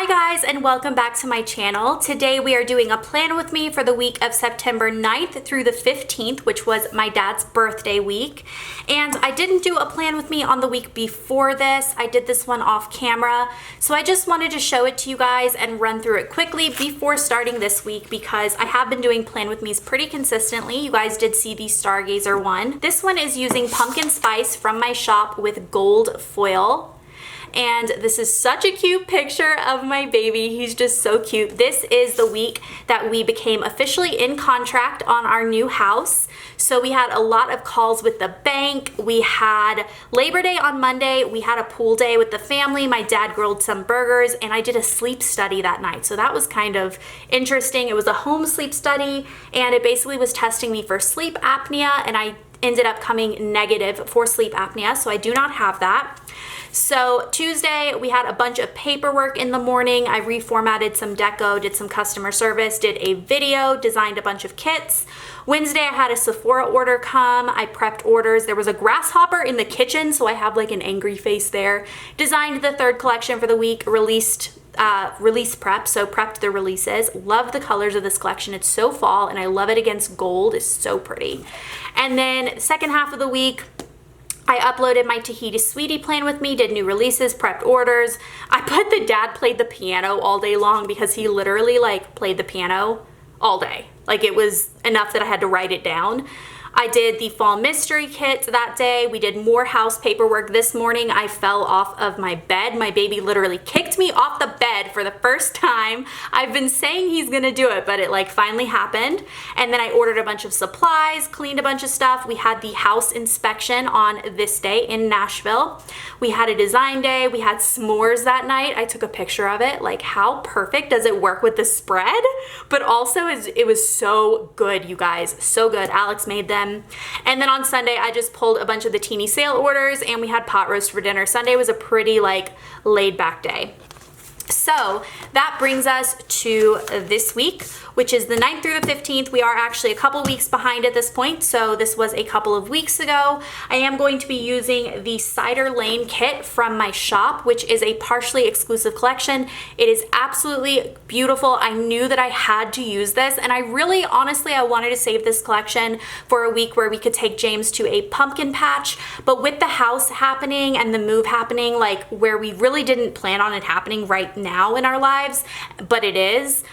guys, and welcome back to my channel. Today we are doing a plan with me for the week of September 9th through the 15th, which was my dad's birthday week. And I didn't do a plan with me on the week before this. I did this one off camera. So I just wanted to show it to you guys and run through it quickly before starting this week because I have been doing plan with me's pretty consistently. You guys did see the Stargazer one. This one is using pumpkin spice from my shop with gold foil. And this is such a cute picture of my baby. He's just so cute. This is the week that we became officially in contract on our new house. So we had a lot of calls with the bank. We had Labor Day on Monday. We had a pool day with the family. My dad grilled some burgers and I did a sleep study that night. So that was kind of interesting. It was a home sleep study and it basically was testing me for sleep apnea, and I ended up coming negative for sleep apnea. So I do not have that. So Tuesday, we had a bunch of paperwork in the morning. I reformatted some deco, did some customer service, did a video, designed a bunch of kits. Wednesday, I had a Sephora order come. I prepped orders. There was a grasshopper in the kitchen, so I have like an angry face there. Designed the third collection for the week, release prep, so prepped the releases. Love the colors of this collection. It's so fall, and I love it against gold. It's so pretty. And then second half of the week, I uploaded my Tahiti Sweetie plan with me, did new releases, prepped orders. I put the dad played the piano all day long because he literally like played the piano all day. Like it was enough that I had to write it down. I did the fall mystery kit that day. We did more house paperwork this morning. I fell off of my bed. My baby literally kicked me off the bed for the first time. I've been saying he's gonna do it, but it like finally happened. And then I ordered a bunch of supplies, cleaned a bunch of stuff. We had the house inspection on this day in Nashville. We had a design day. We had s'mores that night. I took a picture of it. Like, how perfect does it work with the spread? But also it was so good, you guys, so good. Alex made them. And then on Sunday, I just pulled a bunch of the teeny sale orders and we had pot roast for dinner. Sunday was a pretty like laid back day. So that brings us to this week, which is the 9th through the 15th. We are actually a couple weeks behind at this point, so this was a couple of weeks ago. I am going to be using the Cider Lane kit from my shop, which is a partially exclusive collection. It is absolutely beautiful. I knew that I had to use this, and I really, honestly, I wanted to save this collection for a week where we could take James to a pumpkin patch, but with the house happening and the move happening, like where we really didn't plan on it happening right now in our lives, but it is,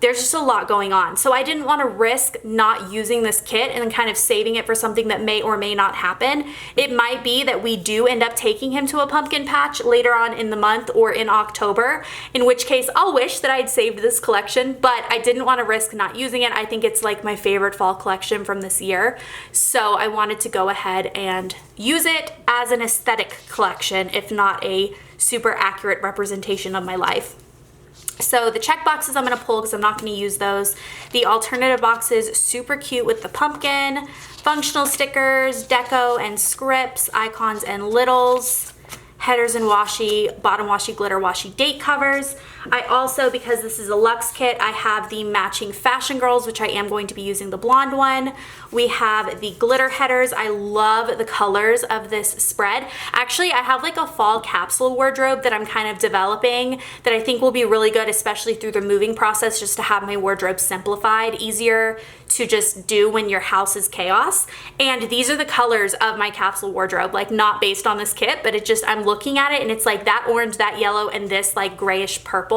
there's just a lot going on. So I didn't want to risk not using this kit and then kind of saving it for something that may or may not happen. It might be that we do end up taking him to a pumpkin patch later on in the month or in October, in which case I'll wish that I'd saved this collection, but I didn't want to risk not using it. I think it's like my favorite fall collection from this year. So I wanted to go ahead and use it as an aesthetic collection, if not a super accurate representation of my life. So the check boxes I'm going to pull because I'm not going to use those. The alternative boxes, super cute with the pumpkin, functional stickers, deco and scripts, icons and littles, headers and washi, bottom washi, glitter washi date covers. I also, because this is a luxe kit, I have the matching Fashion Girls, which I am going to be using the blonde one. We have the glitter headers. I love the colors of this spread. Actually, I have like a fall capsule wardrobe that I'm kind of developing that I think will be really good, especially through the moving process, just to have my wardrobe simplified, easier to just do when your house is chaos. And these are the colors of my capsule wardrobe, like not based on this kit, but it just, I'm looking at it and it's like that orange, that yellow, and this like grayish purple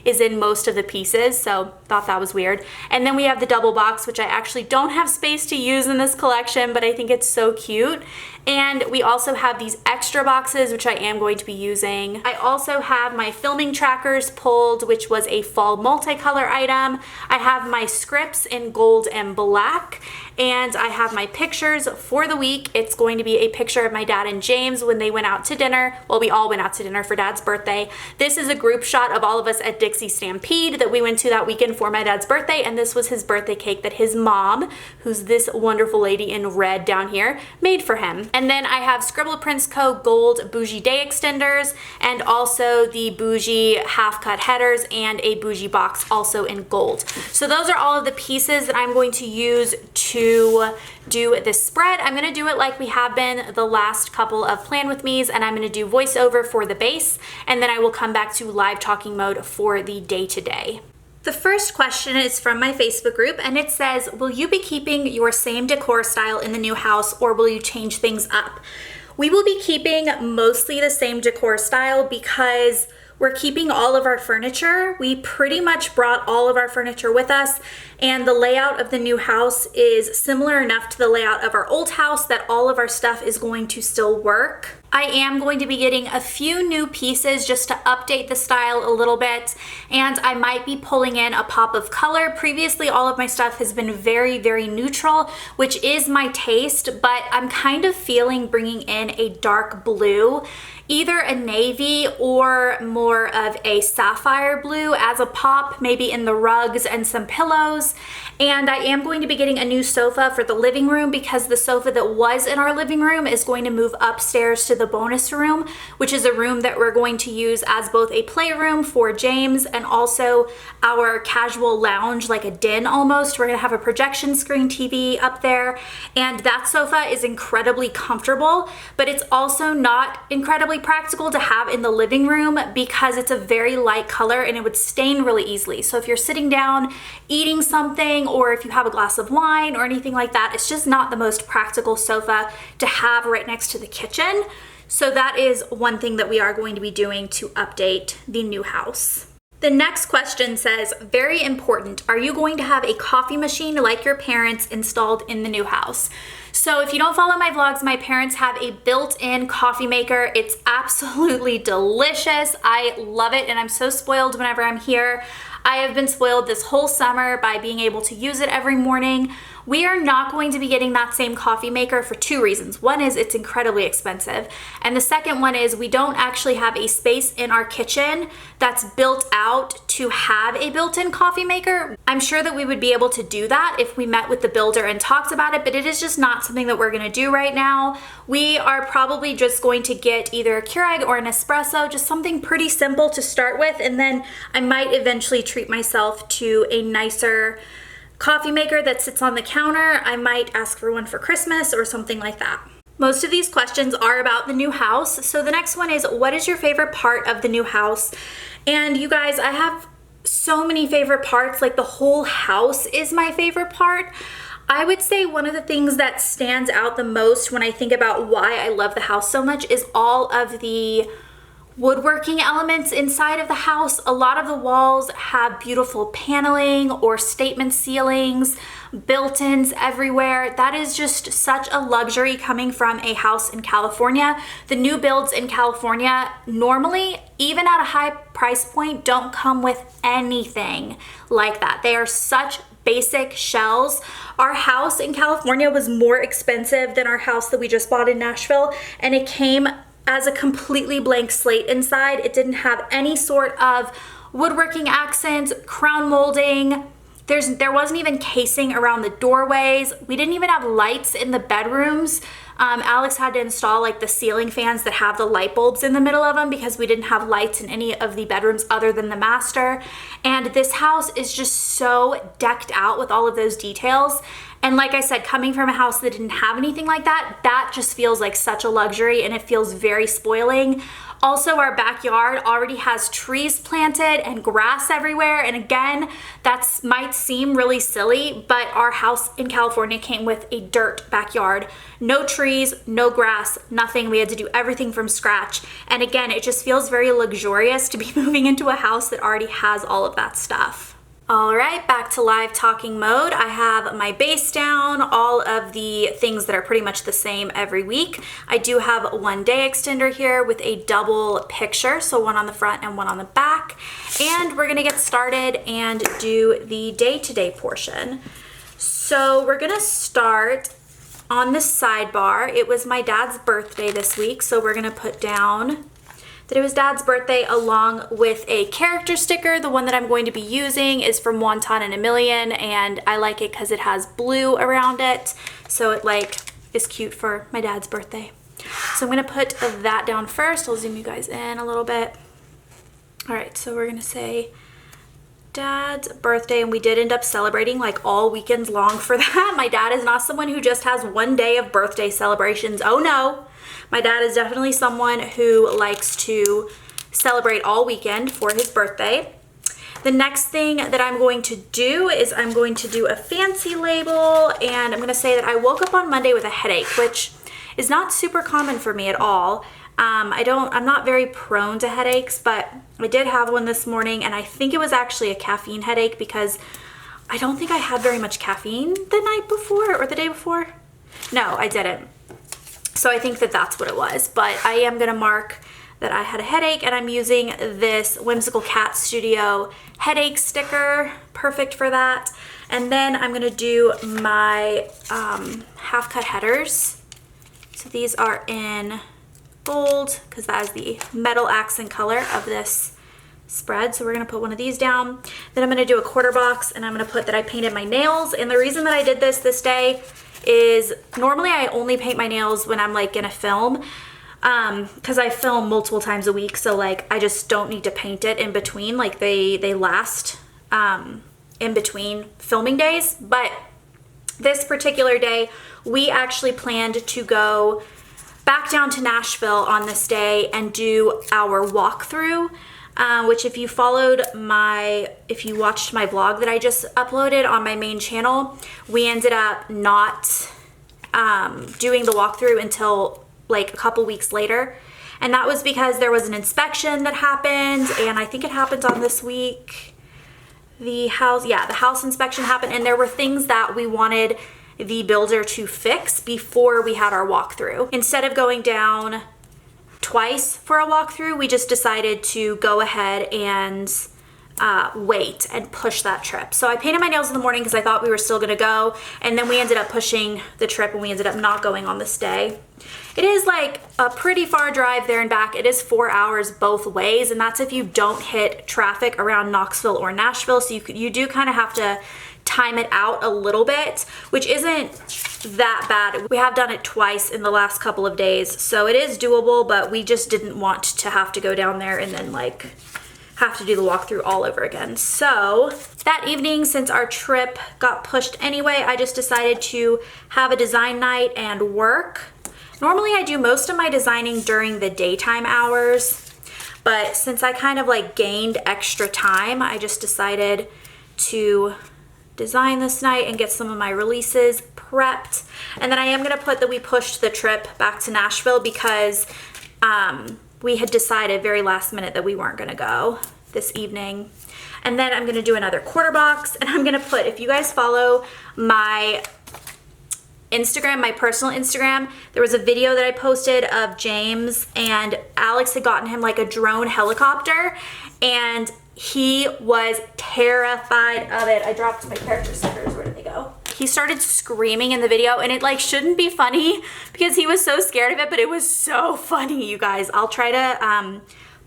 is in most of the pieces, so thought that was weird. And then we have the double box, which I actually don't have space to use in this collection, but I think it's so cute. And we also have these extra boxes, which I am going to be using. I also have my filming trackers pulled, which was a fall multicolor item. I have my scripts in gold and black, and I have my pictures for the week. It's going to be a picture of my dad and James when they went out to dinner. Well, we all went out to dinner for Dad's birthday. This is a group shot of all of us at Dixie Stampede that we went to that weekend for my dad's birthday, and this was his birthday cake that his mom, who's this wonderful lady in red down here, made for him. And then I have Scribble Prints Co. Gold Bougie Day Extenders, and also the Bougie half cut headers and a Bougie box also in gold. So those are all of the pieces that I'm going to use to do this spread. I'm gonna do it like we have been the last couple of Plan With Me's, and I'm gonna do voiceover for the base, and then I will come back to live talking mode for the day-to-day. The first question is from my Facebook group, and it says, will you be keeping your same decor style in the new house, or will you change things up? We will be keeping mostly the same decor style because we're keeping all of our furniture. We pretty much brought all of our furniture with us, and the layout of the new house is similar enough to the layout of our old house that all of our stuff is going to still work. I am going to be getting a few new pieces just to update the style a little bit, and I might be pulling in a pop of color. Previously, all of my stuff has been very, very neutral, which is my taste, but I'm kind of feeling bringing in a dark blue, either a navy or more of a sapphire blue as a pop, maybe in the rugs and some pillows. And I am going to be getting a new sofa for the living room because the sofa that was in our living room is going to move upstairs to the bonus room, which is a room that we're going to use as both a playroom for James and also our casual lounge, like a den almost. We're gonna have a projection screen TV up there, and that sofa is incredibly comfortable, but it's also not incredibly practical to have in the living room because it's a very light color and it would stain really easily. So if you're sitting down eating something, or if you have a glass of wine or anything like that, it's just not the most practical sofa to have right next to the kitchen. So that is one thing that we are going to be doing to update the new house. The next question says, very important, are you going to have a coffee machine like your parents installed in the new house? So if you don't follow my vlogs, my parents have a built-in coffee maker. It's absolutely delicious. I love it, and I'm so spoiled whenever I'm here. I have been spoiled this whole summer by being able to use it every morning. We are not going to be getting that same coffee maker for two reasons. One is it's incredibly expensive, and the second one is we don't actually have a space in our kitchen that's built out to have a built-in coffee maker. I'm sure that we would be able to do that if we met with the builder and talked about it, but it is just not something that we're gonna do right now. We are probably just going to get either a Keurig or an espresso, just something pretty simple to start with, and then I might eventually treat myself to a nicer coffee maker that sits on the counter. I might ask for one for Christmas or something like that. Most of these questions are about the new house. So the next one is, what is your favorite part of the new house? And you guys, I have so many favorite parts. Like, the whole house is my favorite part. I would say one of the things that stands out the most when I think about why I love the house so much is all of the woodworking elements inside of the house. A lot of the walls have beautiful paneling or statement ceilings, built-ins everywhere. That is just such a luxury coming from a house in California. The new builds in California normally, even at a high price point, don't come with anything like that. They are such basic shells. Our house in California was more expensive than our house that we just bought in Nashville, and it came as a completely blank slate inside. It didn't have any sort of woodworking accents, crown molding. There wasn't even casing around the doorways. We didn't even have lights in the bedrooms. Alex had to install like the ceiling fans that have the light bulbs in the middle of them because we didn't have lights in any of the bedrooms other than the master. And this house is just so decked out with all of those details. And like I said, coming from a house that didn't have anything like that, that just feels like such a luxury, and it feels very spoiling. Also, our backyard already has trees planted and grass everywhere. And again, that might seem really silly, but our house in California came with a dirt backyard. No trees, no grass, nothing. We had to do everything from scratch. And again, it just feels very luxurious to be moving into a house that already has all of that stuff. All right, back to live talking mode. I have my base down, all of the things that are pretty much the same every week. I do have one day extender here with a double picture, so one on the front and one on the back. And we're gonna get started and do the day-to-day portion. So we're gonna start on the sidebar. It was my dad's birthday this week, so we're gonna put down that it was Dad's birthday along with a character sticker. The one that I'm going to be using is from Wonton and a Million, and I like it because it has blue around it, so it like is cute for my dad's birthday. So I'm gonna put that down first. I'll zoom you guys in a little bit. All right, so we're gonna say Dad's birthday, and we did end up celebrating like all weekends long for that. My dad is not someone who just has one day of birthday celebrations. Oh no, my dad is definitely someone who likes to celebrate all weekend for his birthday. The next thing that I'm going to do is I'm going to do a fancy label, and I'm gonna say that I woke up on Monday with a headache, which is not super common for me at all. I'm not very prone to headaches, but I did have one this morning, and I think it was actually a caffeine headache because I don't think I had very much caffeine the night before or the day before. No, I didn't. So I think that that's what it was, but I am gonna mark that I had a headache, and I'm using this Whimsical Cat Studio headache sticker, perfect for that. And then I'm gonna do my half cut headers. So these are in gold because that is the metal accent color of this spread. So we're gonna put one of these down. Then I'm gonna do a quarter box, and I'm gonna put that I painted my nails. And the reason that I did this day is normally I only paint my nails when I'm like in a film, because I film multiple times a week, so like I just don't need to paint it in between. Like they last in between filming days. But this particular day, we actually planned to go back down to Nashville on this day and do our walkthrough, which if you watched my vlog that I just uploaded on my main channel, we ended up not doing the walkthrough until like a couple weeks later. And that was because there was an inspection that happened, and I think it happened on this week. The house inspection happened, and there were things that we wanted the builder to fix before we had our walkthrough. Instead of going down twice for a walkthrough, we just decided to go ahead and wait and push that trip. So I painted my nails in the morning because I thought we were still gonna go, and then we ended up pushing the trip and we ended up not going on this day. It is like a pretty far drive there and back. It is 4 hours both ways, and that's if you don't hit traffic around Knoxville or Nashville. So you do kind of have to time it out a little bit, which isn't that bad. We have done it twice in the last couple of days, so it is doable, but we just didn't want to have to go down there and then like have to do the walkthrough all over again. So that evening, since our trip got pushed anyway, I just decided to have a design night and work. Normally I do most of my designing during the daytime hours, but since I kind of like gained extra time, I just decided to design this night and get some of my releases prepped. And then I am gonna put that we pushed the trip back to Nashville because we had decided very last minute that we weren't gonna go this evening. And then I'm gonna do another quarter box, and I'm gonna put, if you guys follow my Instagram, my personal Instagram, there was a video that I posted of James, and Alex had gotten him like a drone helicopter, and he was terrified of it. I dropped my character stickers. Where did they go? He started screaming in the video, and it like shouldn't be funny because he was so scared of it, but it was so funny, you guys. I'll try to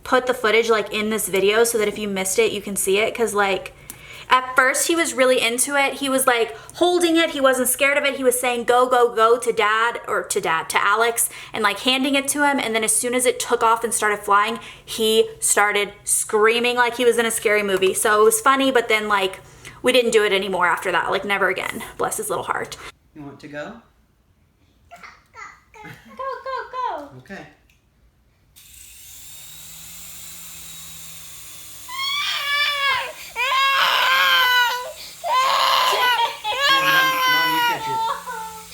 put the footage like in this video so that if you missed it, you can see it, because like at first he was really into it. He was like holding it. He wasn't scared of it. He was saying go, go, go to Alex, and like handing it to him. And then as soon as it took off and started flying, he started screaming like he was in a scary movie. So it was funny, but then like we didn't do it anymore after that. Like never again. Bless his little heart. You want to go? Go. Okay.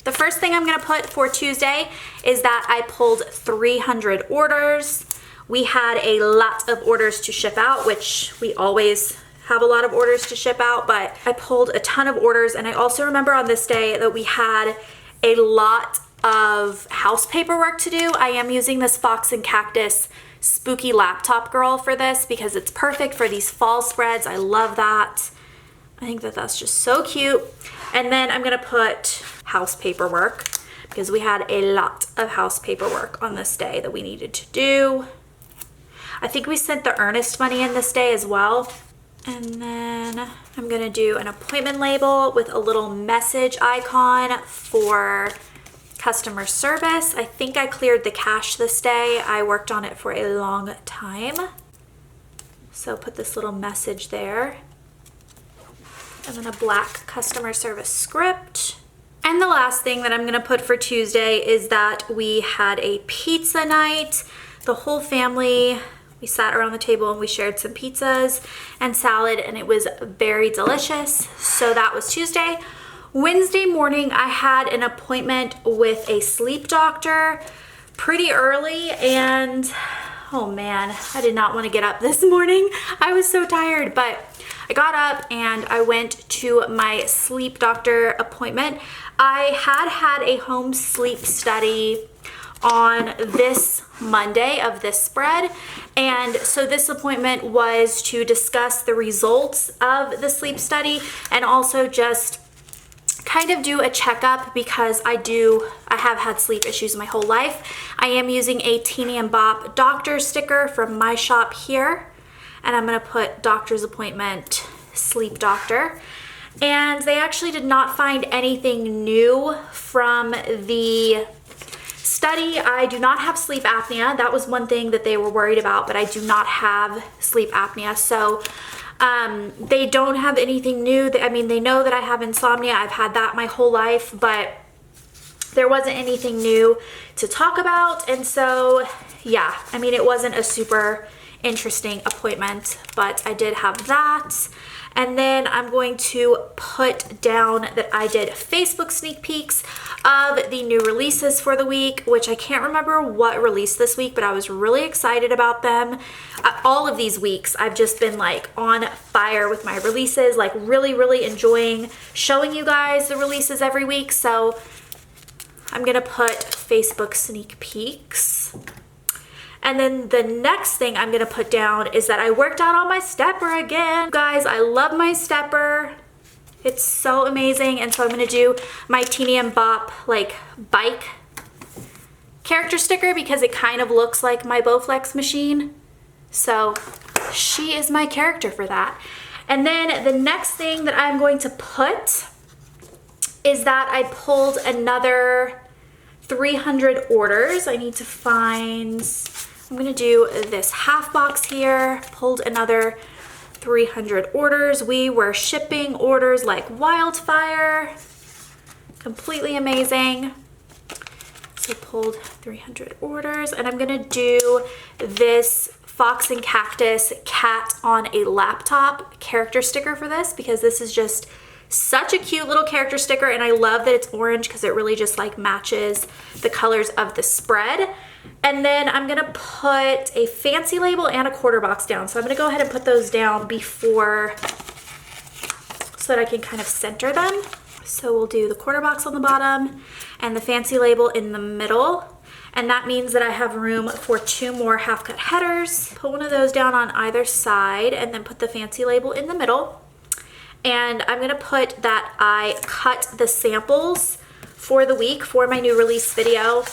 The first thing I'm gonna put for Tuesday is that I pulled 300 orders. We had a lot of orders to ship out, which we always have a lot of orders to ship out, but I pulled a ton of orders. And I also remember on this day that we had a lot of house paperwork to do. I am using this Fox and Cactus Spooky Laptop Girl for this because it's perfect for these fall spreads. I love that. I think that that's just so cute. And then I'm gonna put house paperwork because we had a lot of house paperwork on this day that we needed to do. I think we sent the earnest money in this day as well. And then I'm gonna do an appointment label with a little message icon for customer service. I think I cleared the cache this day. I worked on it for a long time. So put this little message there. And then a black customer service script. And the last thing that I'm gonna put for Tuesday is that we had a pizza night. The whole family, we sat around the table and we shared some pizzas and salad, and it was very delicious. So that was Tuesday. Wednesday morning, I had an appointment with a sleep doctor pretty early, and oh man, I did not want to get up this morning. I was so tired, but I got up and I went to my sleep doctor appointment. I had a home sleep study on this Monday of this spread, and so this appointment was to discuss the results of the sleep study and also just kind of do a checkup because I have had sleep issues my whole life. I am using a Teeny and Bop doctor sticker from my shop here, and I'm gonna put doctor's appointment, sleep doctor. And they actually did not find anything new from the study. I do not have sleep apnea. That was one thing that they were worried about, but I do not have sleep apnea. So they don't have anything new. I mean, they know that I have insomnia. I've had that my whole life, but there wasn't anything new to talk about. And so, yeah, I mean, it wasn't a super interesting appointment, but I did have that. And then I'm going to put down that I did Facebook sneak peeks of the new releases for the week, which I can't remember what released this week, but I was really excited about them. All of these weeks, I've just been like on fire with my releases, like really enjoying showing you guys the releases every week. So I'm gonna put Facebook sneak peeks. And then the next thing I'm gonna put down is that I worked out on my stepper again. Guys, I love my stepper. It's so amazing. And so I'm gonna do my Teeny and Bop like bike character sticker because it kind of looks like my Bowflex machine. So she is my character for that. And then the next thing that I'm going to put is that I pulled another 300 orders. I need to find, I'm gonna do this half box here, pulled another 300 orders. We were shipping orders like wildfire, completely amazing. So pulled 300 orders, and I'm gonna do this Fox and Cactus cat on a laptop character sticker for this because this is just such a cute little character sticker, and I love that it's orange because it really just like matches the colors of the spread. And then I'm gonna put a fancy label and a quarter box down. So I'm gonna go ahead and put those down before so that I can kind of center them. So we'll do the quarter box on the bottom and the fancy label in the middle. And that means that I have room for 2 more half cut headers. Put one of those down on either side and then put the fancy label in the middle. And I'm gonna put that I cut the samples for the week for my new release video.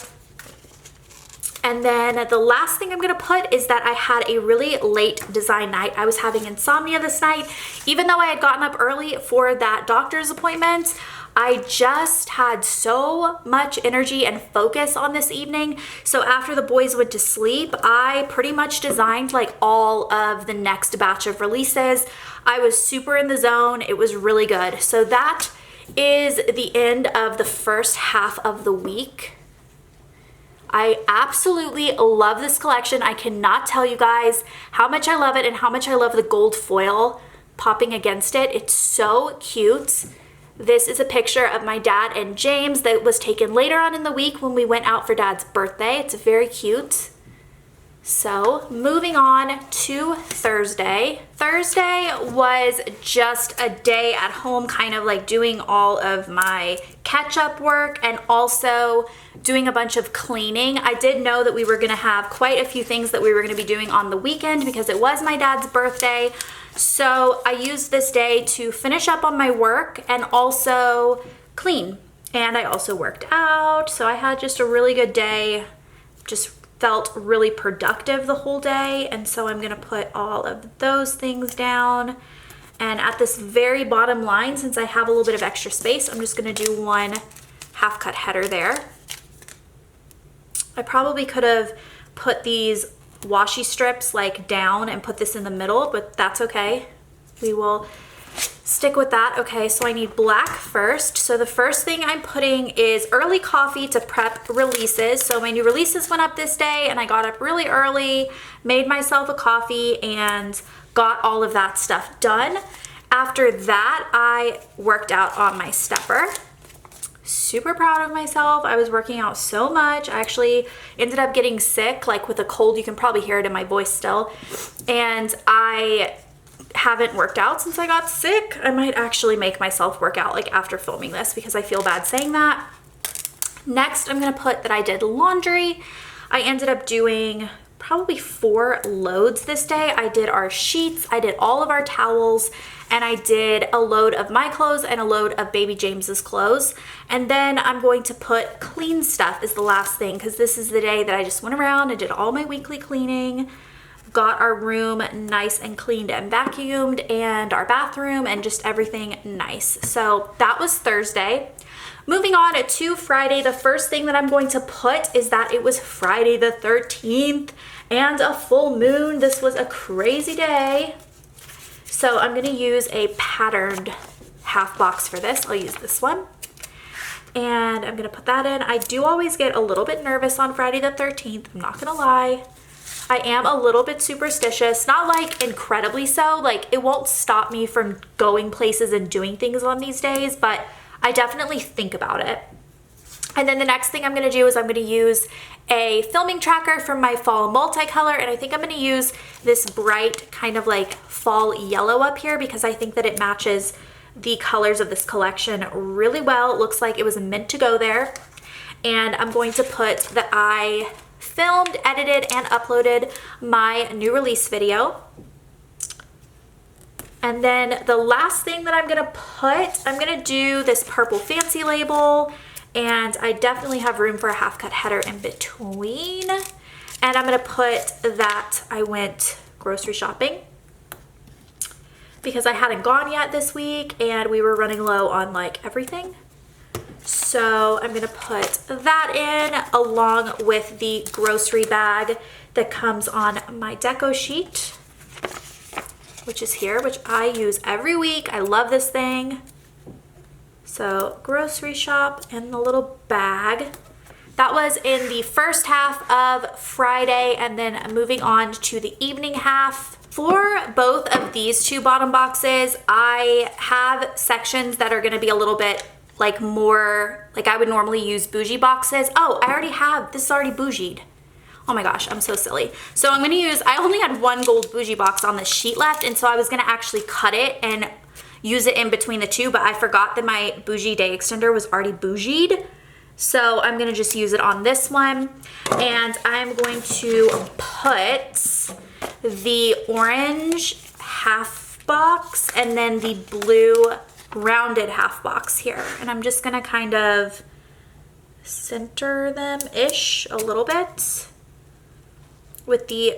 And then the last thing I'm gonna put is that I had a really late design night. I was having insomnia this night. Even though I had gotten up early for that doctor's appointment, I just had so much energy and focus on this evening. So after the boys went to sleep, I pretty much designed like all of the next batch of releases. I was super in the zone. It was really good. So that is the end of the first half of the week. I absolutely love this collection. I cannot tell you guys how much I love it and how much I love the gold foil popping against it. It's so cute. This is a picture of my dad and James that was taken later on in the week when we went out for Dad's birthday. It's very cute. So moving on to Thursday. Thursday was just a day at home, kind of like doing all of my catch-up work and also doing a bunch of cleaning. I did know that we were gonna have quite a few things that we were gonna be doing on the weekend because it was my dad's birthday. So I used this day to finish up on my work and also clean. And I also worked out. So I had just a really good day, just felt really productive the whole day. And so I'm gonna put all of those things down. And at this very bottom line, since I have a little bit of extra space, I'm just gonna do one half cut header there. I probably could have put these washi strips like down and put this in the middle, but that's okay. We will stick with that. Okay, so I need black first. So the first thing I'm putting is early coffee to prep releases. So my new releases went up this day and I got up really early, made myself a coffee and got all of that stuff done. After that, I worked out on my stepper. Super proud of myself. I was working out so much. I actually ended up getting sick, like with a cold. You can probably hear it in my voice still. And I haven't worked out since I got sick. I might actually make myself work out like after filming this because I feel bad saying that. Next, I'm gonna put that I did laundry. I ended up doing probably 4 loads this day. I did our sheets, I did all of our towels, and I did a load of my clothes and a load of baby James's clothes. And then I'm going to put clean stuff as the last thing because this is the day that I just went around and did all my weekly cleaning, got our room nice and cleaned and vacuumed, and our bathroom and just everything nice. So that was Thursday. Moving on to Friday, the first thing that I'm going to put is that it was Friday the 13th and a full moon. This was a crazy day. So I'm gonna use a patterned half box for this. I'll use this one. And I'm gonna put that in. I do always get a little bit nervous on Friday the 13th, I'm not gonna lie. I am a little bit superstitious, not like incredibly so, like it won't stop me from going places and doing things on these days, but I definitely think about it. And then the next thing I'm gonna do is I'm gonna use a filming tracker from my fall multicolor, and I think I'm gonna use this bright kind of like fall yellow up here because I think that it matches the colors of this collection really well. It looks like it was meant to go there. And I'm going to put that I filmed, edited, and uploaded my new release video. And then the last thing that I'm gonna put, I'm gonna do this purple fancy label, and I definitely have room for a half cut header in between. And I'm gonna put that I went grocery shopping because I hadn't gone yet this week and we were running low on like everything. So I'm gonna put that in along with the grocery bag that comes on my deco sheet, which is here, which I use every week. I love this thing. So grocery shop and the little bag. That was in the first half of Friday, and then moving on to the evening half. For both of these 2 bottom boxes, I have sections that are gonna be a little bit like more, like I would normally use bougie boxes. Oh, I already have, this is already bougied. Oh my gosh, I'm so silly. So I'm gonna use, I only had 1 gold bougie box on the sheet left, and so I was gonna actually cut it and use it in between the 2, but I forgot that my bougie day extender was already bougied. So I'm gonna just use it on this one. And I'm going to put the orange half box and then the blue rounded half box here. And I'm just gonna kind of center them-ish a little bit with the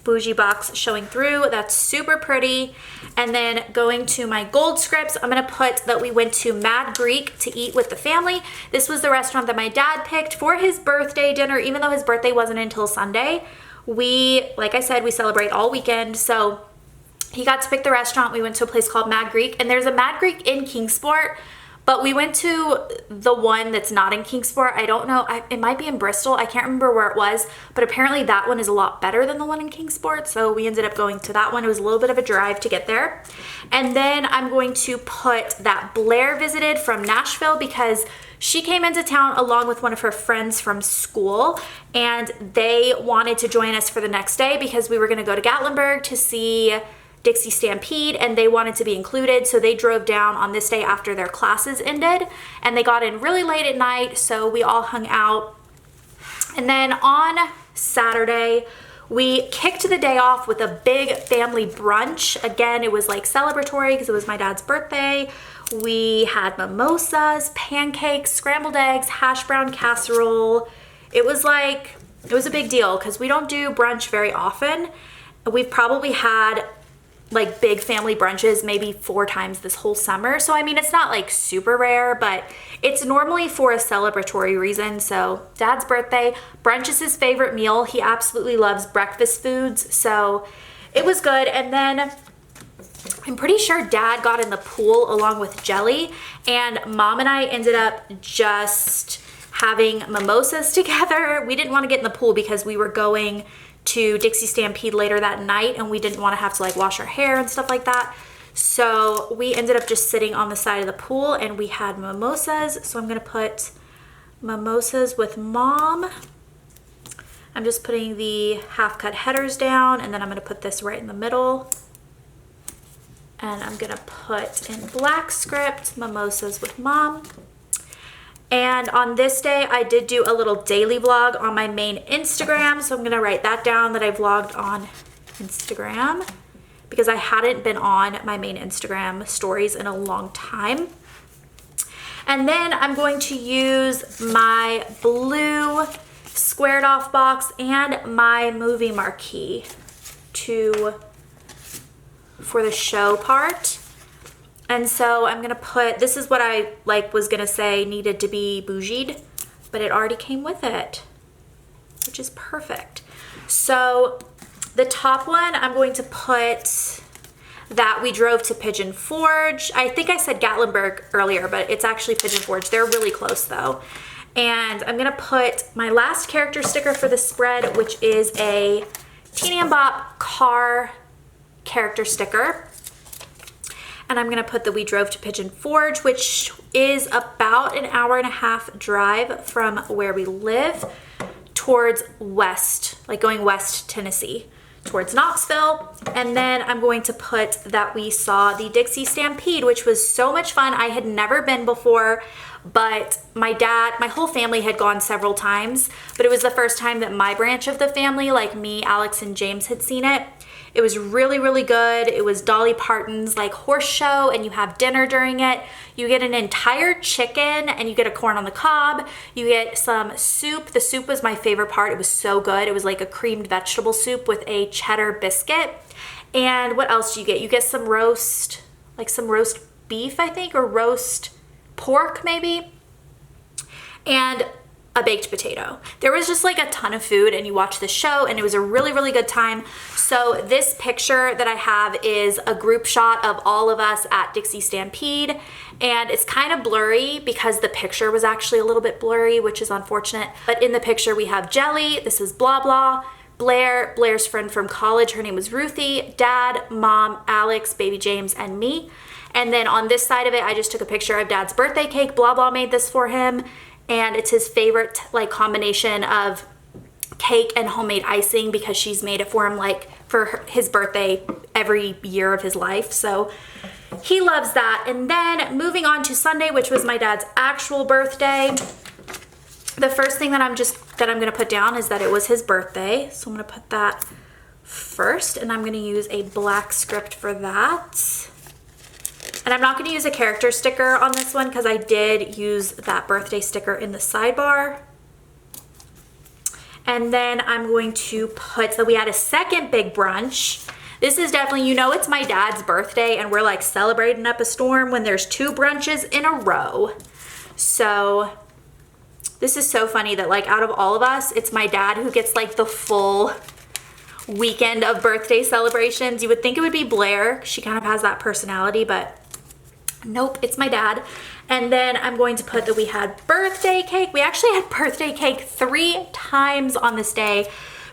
bougie box showing through. That's super pretty. And then going to my gold scripts, I'm gonna put that we went to Mad Greek to eat with the family. This was the restaurant that my dad picked for his birthday dinner, even though his birthday wasn't until Sunday. We, like I said, we celebrate all weekend, so he got to pick the restaurant. We went to a place called Mad Greek, and there's a Mad Greek in Kingsport, but we went to the one that's not in Kingsport. I don't know, it might be in Bristol. I can't remember where it was, but apparently that one is a lot better than the one in Kingsport, so we ended up going to that one. It was a little bit of a drive to get there. And then I'm going to put that Blair visited from Nashville because she came into town along with one of her friends from school, and they wanted to join us for the next day because we were gonna go to Gatlinburg to see Dixie Stampede, and they wanted to be included, so they drove down on this day after their classes ended, and they got in really late at night, so we all hung out. And then on Saturday, we kicked the day off with a big family brunch. Again, it was like celebratory because it was my dad's birthday. We had mimosas, pancakes, scrambled eggs, hash brown casserole. It was a big deal because we don't do brunch very often. We've probably had like big family brunches maybe 4 times this whole summer. So I mean, it's not like super rare, but it's normally for a celebratory reason. So Dad's birthday, brunch is his favorite meal. He absolutely loves breakfast foods. So it was good. And then I'm pretty sure Dad got in the pool along with Jelly, and Mom and I ended up just having mimosas together. We didn't want to get in the pool because we were going to Dixie Stampede later that night, and we didn't want to have to like wash our hair and stuff like that. So we ended up just sitting on the side of the pool and we had mimosas. So I'm gonna put mimosas with Mom. I'm just putting the half cut headers down, and then I'm gonna put this right in the middle. And I'm gonna put in black script, mimosas with Mom. And on this day, I did do a little daily vlog on my main Instagram. So I'm gonna write that down, that I vlogged on Instagram, because I hadn't been on my main Instagram stories in a long time. And then I'm going to use my blue squared off box and my movie marquee for the show part. And so I'm gonna put, this is what I like was gonna say needed to be bougied, but it already came with it, which is perfect. So the top one, I'm going to put that we drove to Pigeon Forge. I think I said Gatlinburg earlier, but it's actually Pigeon Forge. They're really close though. And I'm gonna put my last character sticker for the spread, which is a Teeny and Bop car character sticker. And I'm gonna put that we drove to Pigeon Forge, which is about an hour-and-a-half drive from where we live towards west, like going west Tennessee towards Knoxville. And then I'm going to put that we saw the Dixie Stampede, which was so much fun. I had never been before, but my whole family had gone several times, but it was the first time that my branch of the family, like me, Alex, and James, had seen it. It was really, really good. It was Dolly Parton's like horse show, and you have dinner during it. You get an entire chicken and you get a corn on the cob. You get some soup. The soup was my favorite part. It was so good. It was like a creamed vegetable soup with a cheddar biscuit. And what else do you get? You get some roast, like some roast beef, I think, or roast pork maybe, and a baked potato. There was just like a ton of food, and you watch the show, and it was a really, really good time. So this picture that I have is a group shot of all of us at Dixie Stampede, and it's kind of blurry because the picture was actually a little bit blurry, which is unfortunate. But in the picture we have Jelly, this is Blah Blah, Blair, Blair's friend from college, her name was Ruthie, Dad, Mom, Alex, baby James, and me. And then on this side of it, I just took a picture of Dad's birthday cake. Blah Blah made this for him, and it's his favorite like combination of cake and homemade icing because she's made it for him like for his birthday every year of his life. So he loves that. And then moving on to Sunday, which was my dad's actual birthday. The first thing that I'm gonna put down is that it was his birthday. So I'm gonna put that first, and I'm gonna use a black script for that. And I'm not going to use a character sticker on this one because I did use that birthday sticker in the sidebar. And then I'm going to put, so we had a second big brunch. This is definitely, you know, it's my dad's birthday, and we're like celebrating up a storm when there's 2 brunches in a row. So this is so funny that like out of all of us, it's my dad who gets like the full weekend of birthday celebrations. You would think it would be Blair. She kind of has that personality, but nope, it's my dad. And then I'm going to put that we had birthday cake. We actually had birthday cake 3 times on this day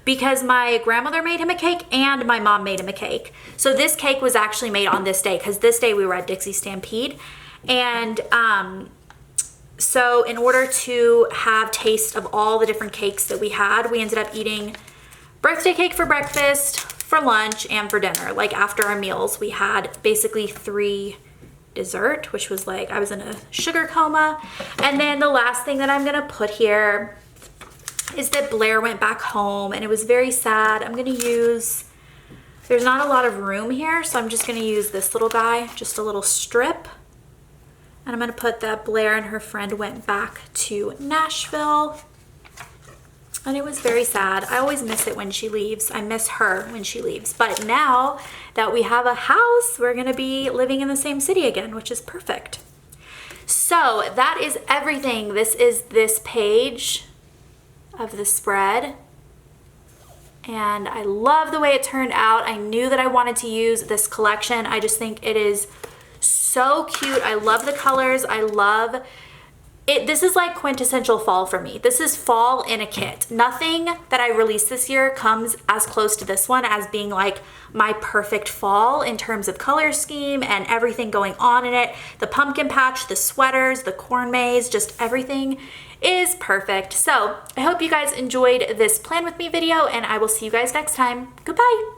because my grandmother made him a cake and my mom made him a cake. So this cake was actually made on this day because this day we were at Dixie Stampede. And so in order to have taste of all the different cakes that we had, we ended up eating birthday cake for breakfast, for lunch, and for dinner. Like after our meals, we had basically 3 dessert, which was like, I was in a sugar coma. And then the last thing that I'm gonna put here is that Blair went back home, and it was very sad. I'm gonna use, there's not a lot of room here, so I'm just gonna use this little guy, just a little strip. And I'm gonna put that Blair and her friend went back to Nashville. And it was very sad. I always miss it when she leaves. I miss her when she leaves. But now that we have a house, we're gonna be living in the same city again, which is perfect. So that is everything. This is this page of the spread. And I love the way it turned out. I knew that I wanted to use this collection. I just think it is so cute. I love the colors. I love it. This is like quintessential fall for me. This is fall in a kit. Nothing that I released this year comes as close to this one as being like my perfect fall in terms of color scheme and everything going on in it. The pumpkin patch, the sweaters, the corn maze, just everything is perfect. So I hope you guys enjoyed this plan with me video, and I will see you guys next time. Goodbye.